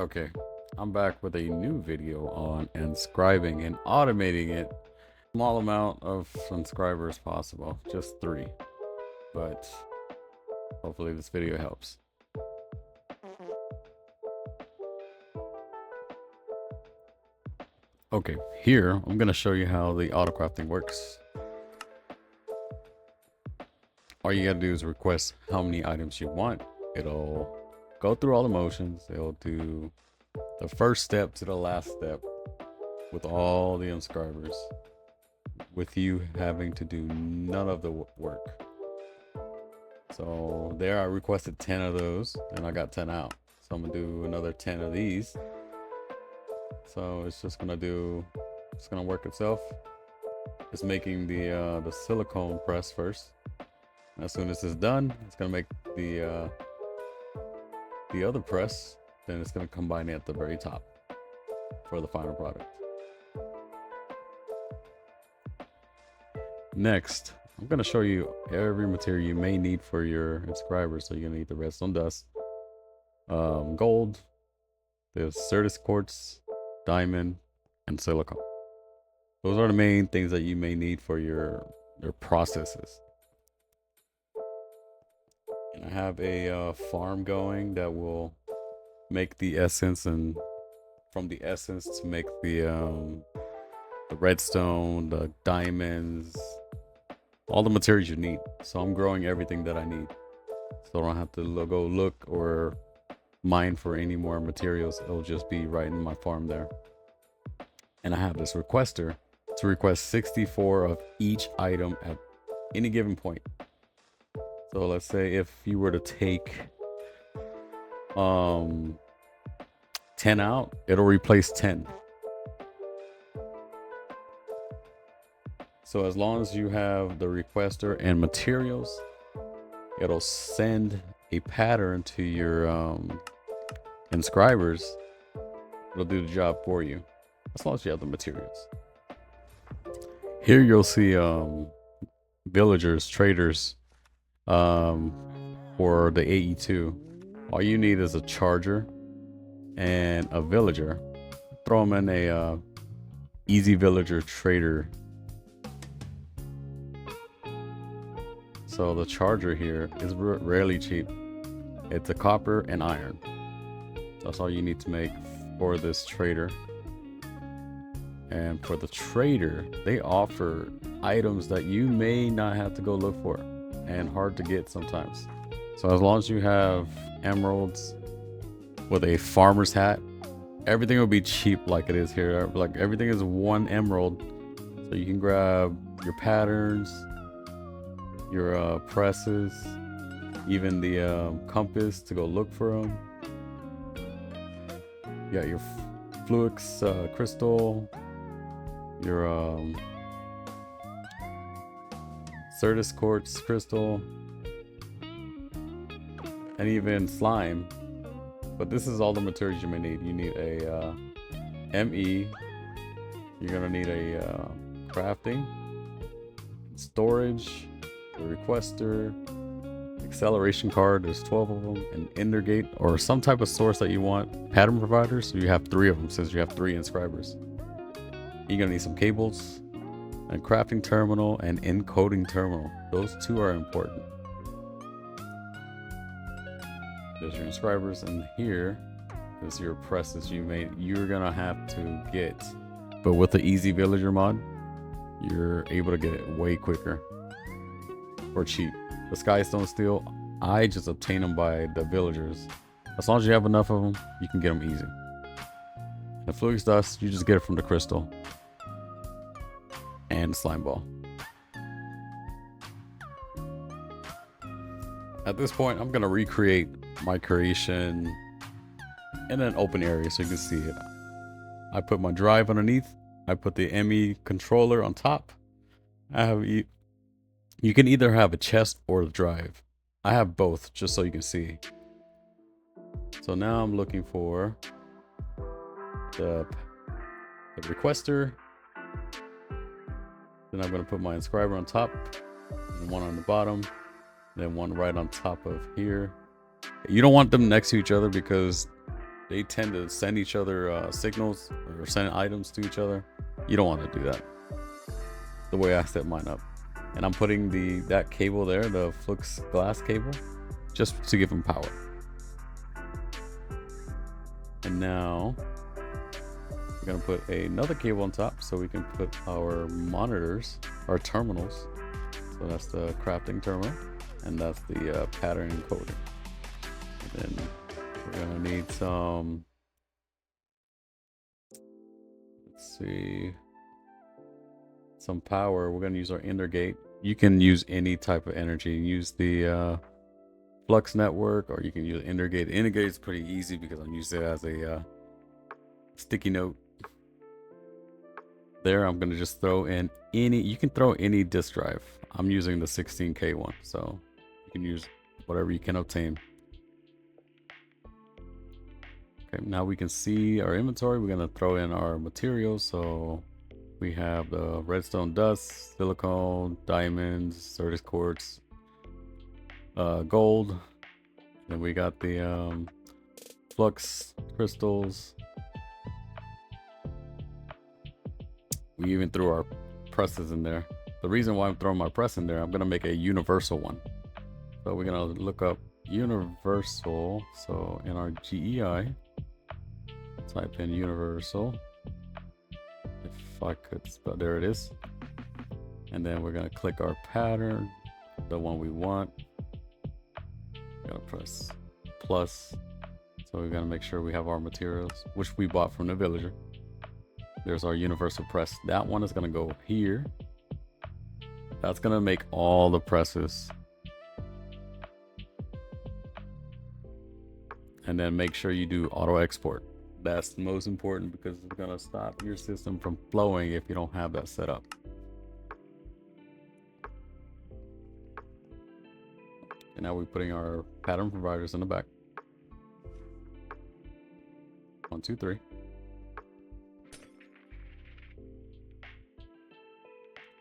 Okay, I'm back with a new video on inscribing and automating it. Small amount of inscribers possible, just 3. But hopefully this video helps. Okay, here I'm gonna show you how the autocrafting works. All you gotta do is request how many items you want. It'll go through all the motions. It'll do the first step to the last step with all the inscribers, with you having to do none of the work. So there I requested 10 of those and I got 10 out. So I'm gonna do another 10 of these. So it's gonna work itself. It's making the silicone press first. As soon as it's done, it's gonna make the other press. Then it's gonna combine it at the very top for the final product. Next, I'm gonna show you every material you may need for your inscribers. So you're gonna need the redstone dust, gold, the certus quartz, diamond, and silicone. Those are the main things that you may need for your processes. And I have a farm going that will make the essence, and from the essence to make the redstone, the diamonds, all the materials you need. So I'm growing everything that I need, so I don't have to go look or mine for any more materials. It'll just be right in my farm there. And I have this requester to request 64 of each item at any given point. So let's say if you were to take 10 out, it'll replace 10. So as long as you have the requester and materials, it'll send a pattern to your inscribers. It'll do the job for you as long as you have the materials. Here you'll see villagers, traders, for the AE2. All you need is a charger and a villager. Throw them in a easy villager trader. So the charger here is rarely cheap. It's a copper and iron. That's all you need to make for this trader. And for the trader, they offer items that you may not have to go look for and hard to get sometimes. So as long as you have emeralds with a farmer's hat, everything will be cheap like it is here. Like everything is 1 emerald. So you can grab your patterns, your presses, even the compass to go look for them. Yeah, your Fluix crystal, your certus quartz crystal, and even slime. But this is all the materials you may need. You need a ME. You're gonna need a crafting, storage, a requester, acceleration card. There's 12 of them. An ender gate or some type of source that you want. Pattern providers. So you have 3 of them since you have 3 inscribers. You're gonna need some cables, a crafting terminal, and encoding terminal. Those 2 are important. There's your inscribers, and here is your presses you're gonna have to get. But with the easy villager mod, you're able to get it way quicker or cheap. The Skystone steel, I just obtain them by the villagers. As long as you have enough of them, you can get them easy. The Fluix dust, you just get it from the crystal and slime ball. At this point, I'm gonna recreate my creation in an open area so you can see it. I put my drive underneath. I put the ME controller on top. You can either have a chest or the drive. I have both just so you can see. So now I'm looking for the requester. Then I'm going to put my inscriber on top, and 1 on the bottom, then 1 right on top of here. You don't want them next to each other because they tend to send each other signals or send items to each other. You don't want to do that. The way I set mine up, and I'm putting that cable there, the flux glass cable, just to give them power. And now we're gonna put another cable on top so we can put our monitors, our terminals. So that's the crafting terminal, and that's the pattern encoder. And then we're gonna need some, let's see, some power. We're gonna use our Ender gate. You can use any type of energy. Use the flux network, or you can use Ender gate. Ender gate is pretty easy because I'm using it as a sticky note. There, I'm gonna just throw in any. You can throw any disk drive. I'm using the 16K one, so you can use whatever you can obtain. Okay, now we can see our inventory. We're gonna throw in our materials. So we have the redstone dust, silicone, diamonds, Certus quartz, gold. Then we got the flux crystals. We even threw our presses in there. The reason why I'm throwing my press in there, I'm gonna make a universal one. So we're gonna look up universal. So in our GEI, type in universal. If I could spell, there it is. And then we're gonna click our pattern, the one we want. We're gonna press plus. So we're gonna make sure we have our materials, which we bought from the villager. There's our universal press. That one is gonna go here. That's gonna make all the presses. And then make sure you do auto export. That's the most important because it's gonna stop your system from flowing if you don't have that set up. And now we're putting our pattern providers in the back. 1, 2, 3.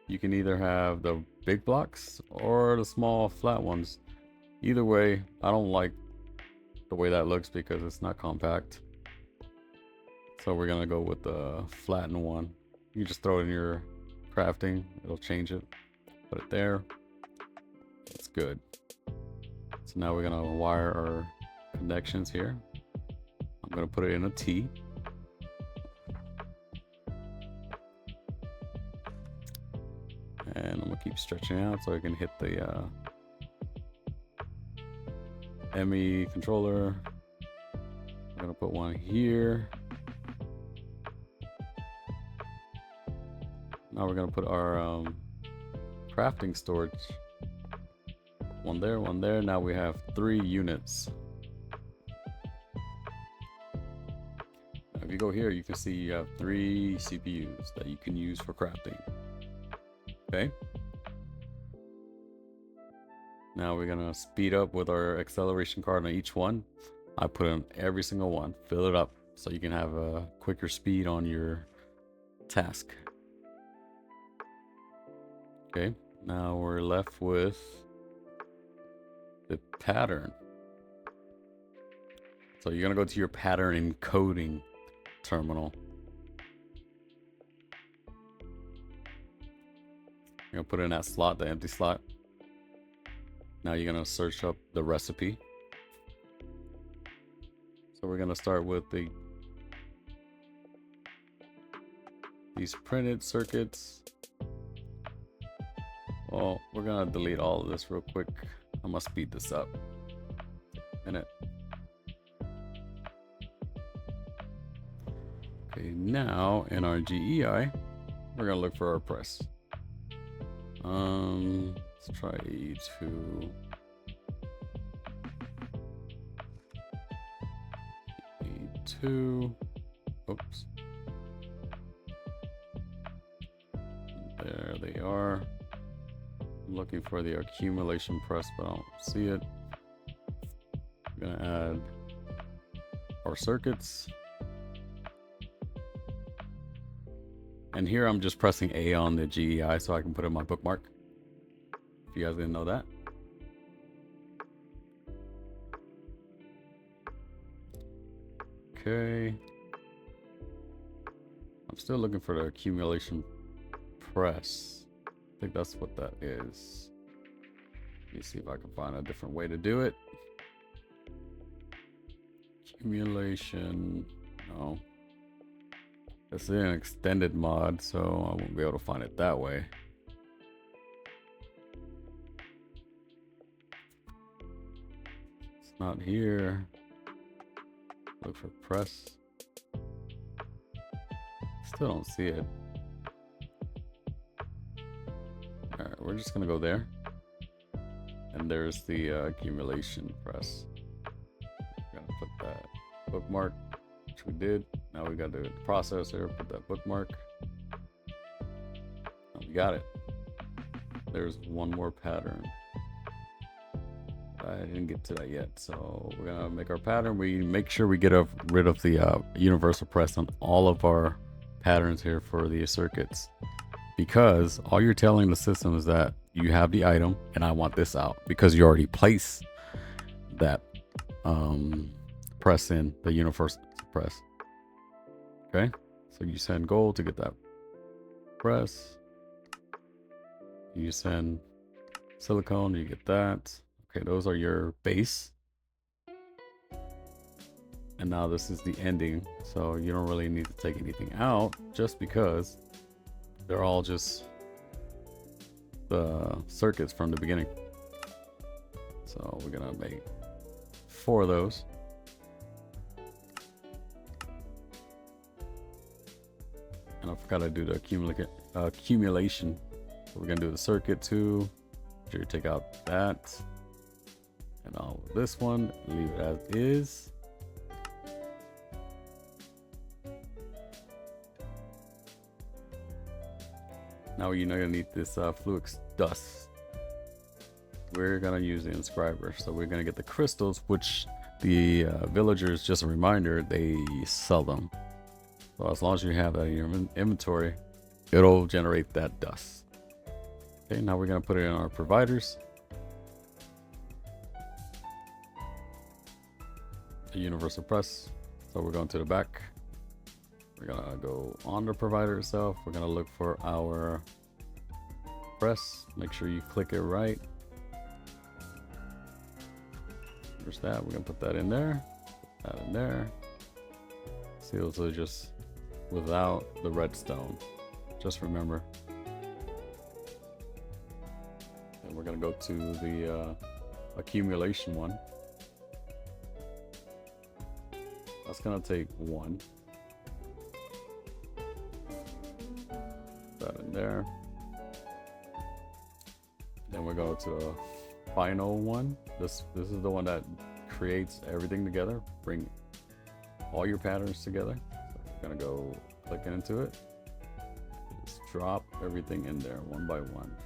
You can either have the big blocks or the small flat ones. Either way, I don't like the way that looks because it's not compact. So we're gonna go with the flattened one. You just throw it in your crafting, it'll change it. Put it there. It's good. So now we're gonna wire our connections here. I'm gonna put it in a T. And I'm gonna keep stretching out so I can hit the ME controller. I'm gonna put one here. Now we're gonna put our crafting storage. One there, one there. Now we have 3 units. Now if you go here, you can see you have 3 CPUs that you can use for crafting. Okay. Now we're gonna speed up with our acceleration card on each one. I put in every single one, fill it up so you can have a quicker speed on your task. Okay, now we're left with the pattern. So you're gonna go to your pattern encoding terminal. You're gonna put in that slot, the empty slot. Now you're gonna search up the recipe. So we're gonna start with these printed circuits. Well, we're gonna delete all of this real quick. I'm gonna speed this up. Minute. Okay, now in our GEI, we're gonna look for our press. Let's try AE2. AE2. Oops. There they are. I'm looking for the accumulation press, but I don't see it. I'm gonna add our circuits. And here I'm just pressing A on the GEI so I can put in my bookmark. If you guys didn't know that. Okay. I'm still looking for the accumulation press. I think that's what that is. Let me see if I can find a different way to do it. Accumulation. No. This is an extended mod, so I won't be able to find it that way. It's not here. Look for press. Still don't see it. Alright, we're just gonna go there. And there's the accumulation press. We're gonna put that bookmark, which we did. Now we gotta do the processor, put that bookmark. Oh, we got it. There's one more pattern. I didn't get to that yet, so we're gonna make our pattern. We make sure we get rid of the universal press on all of our patterns here for the circuits, because all you're telling the system is that you have the item and I want this out, because you already placed that press in the universal press. Okay, so you send gold to get that press, you send silicone, you get that. Okay, those are your base. And now this is the ending. So you don't really need to take anything out, just because they're all just the circuits from the beginning. So we're gonna make 4 of those. And I forgot to do the accumulation. So we're gonna do the circuit too. Make sure you take out that. And all of this one, leave it as is. Now you know you need this fluix dust. We're gonna use the Inscribers, so we're gonna get the crystals, which the villagers, just a reminder, they sell them. So as long as you have that in your inventory, it'll generate that dust. Okay, now we're gonna put it in our providers. A universal press. So we're going to the back. We're gonna go on the provider itself. We're gonna look for our press. Make sure you click it right. There's that. We're gonna put that in there. Put that in there. Seals are just without the redstone. Just remember. And we're gonna go to the accumulation one. That's gonna take 1. That in there. Then we go to the final one. This is the one that creates everything together. Bring all your patterns together. So we're gonna go click into it. Just drop everything in there one by one.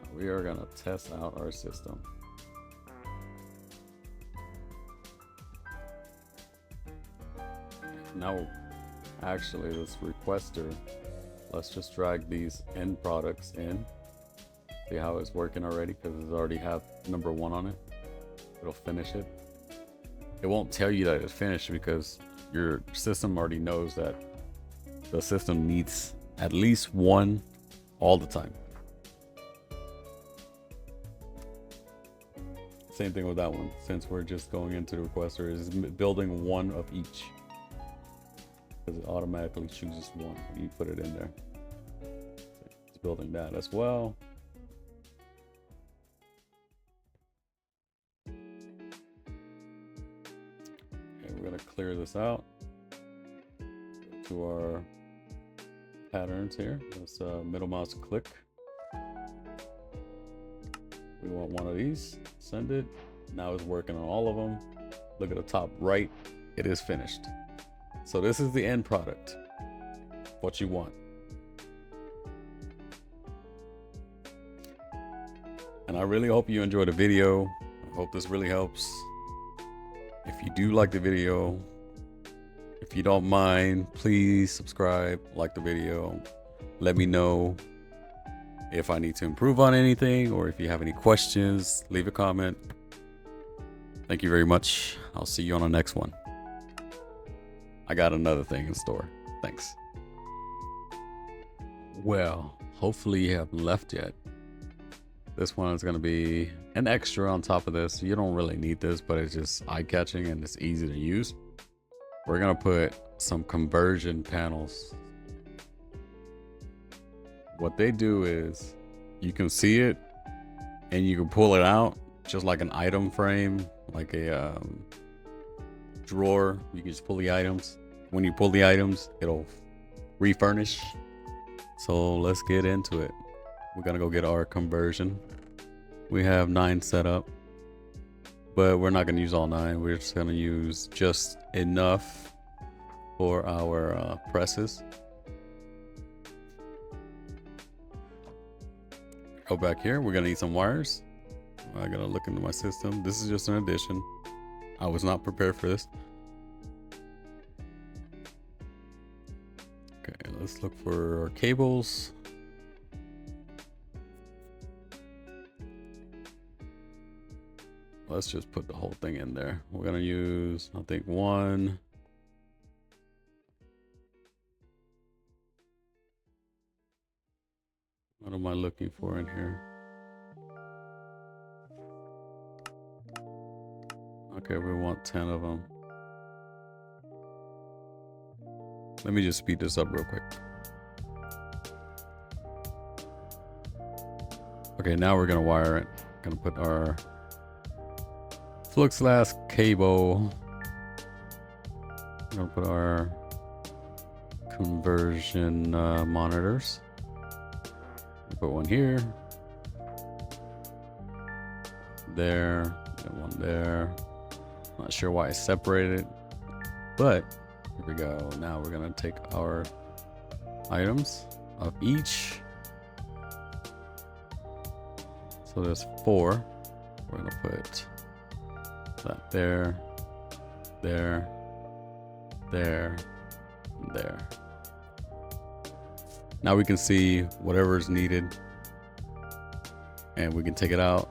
Now we are gonna test out our system. Now, actually, this requester, let's just drag these end products in. See how it's working already, because it's already have number 1 on it. It'll finish it. It won't tell you that it's finished because your system already knows that the system needs at least 1 all the time. Same thing with that one. Since we're just going into the requester, is building 1 of each. It automatically chooses 1 when you put it in there. So it's building that as well. Okay, we're gonna clear this out. Go to our patterns here. Let's middle mouse click. We want 1 of these. Send it. Now it's working on all of them. Look at the top right. It is finished. So this is the end product, what you want. And I really hope you enjoyed the video. I hope this really helps. If you do like the video, if you don't mind, please subscribe, like the video. Let me know if I need to improve on anything, or if you have any questions, leave a comment. Thank you very much. I'll see you on the next one. I got another thing in store. Thanks. Well, hopefully you haven't left yet. This one is going to be an extra on top of this. You don't really need this, but it's just eye-catching and it's easy to use. We're going to put some conversion panels. What they do is you can see it and you can pull it out just like an item frame, like a drawer. You can just pull the items. When you pull the items, it'll refurnish. So let's get into it. We're gonna go get our conversion. We have 9 set up, but we're not gonna use all 9. We're just gonna use just enough for our presses. Go back here. We're gonna need some wires. I gotta look into my system. This is just an addition. I was not prepared for this. Okay, let's look for our cables. Let's just put the whole thing in there. We're gonna use, I think, 1. What am I looking for in here? Okay, we want 10 of them. Let me just speed this up real quick. Okay, now we're gonna wire it. Gonna put our flux glass cable. We're gonna put our conversion monitors. Put one here, there, and one there. Not sure why I separated, but here we go. Now we're gonna take our items of each. So there's 4. We're gonna put that there, there, there, and there. Now we can see whatever is needed, and we can take it out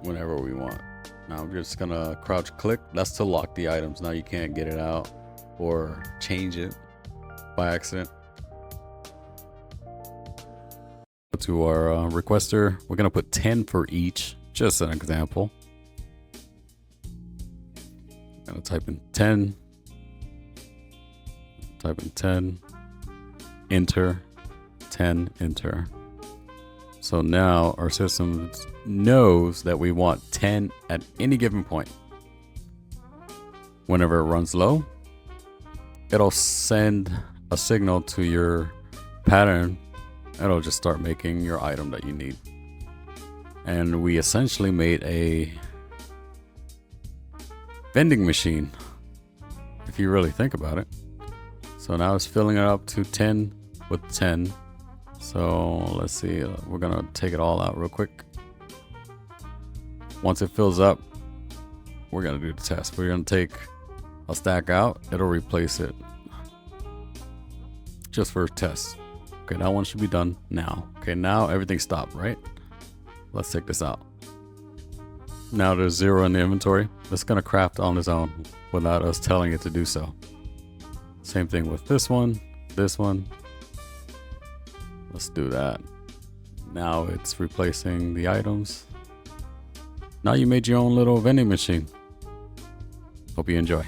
whenever we want. Now I'm just gonna crouch click. That's to lock the items. Now you can't get it out or change it by accident. Go to our requester. We're gonna put 10 for each, just an example. I'm gonna type in 10. Type in 10. Enter, 10, enter. So now our system knows that we want 10 at any given point. Whenever it runs low, it'll send a signal to your pattern. It'll just start making your item that you need. And we essentially made a vending machine, if you really think about it. So now it's filling it up to 10 with 10. So let's see, we're gonna take it all out real quick. Once it fills up, we're gonna do the test. We're gonna take a stack out, it'll replace it just for a test. Okay, that one should be done now. Okay, now everything stopped, right? Let's take this out. Now there's 0 in the inventory. It's gonna craft on its own without us telling it to do so. Same thing with this one, this one. Let's do that. Now it's replacing the items. Now you made your own little vending machine. Hope you enjoy.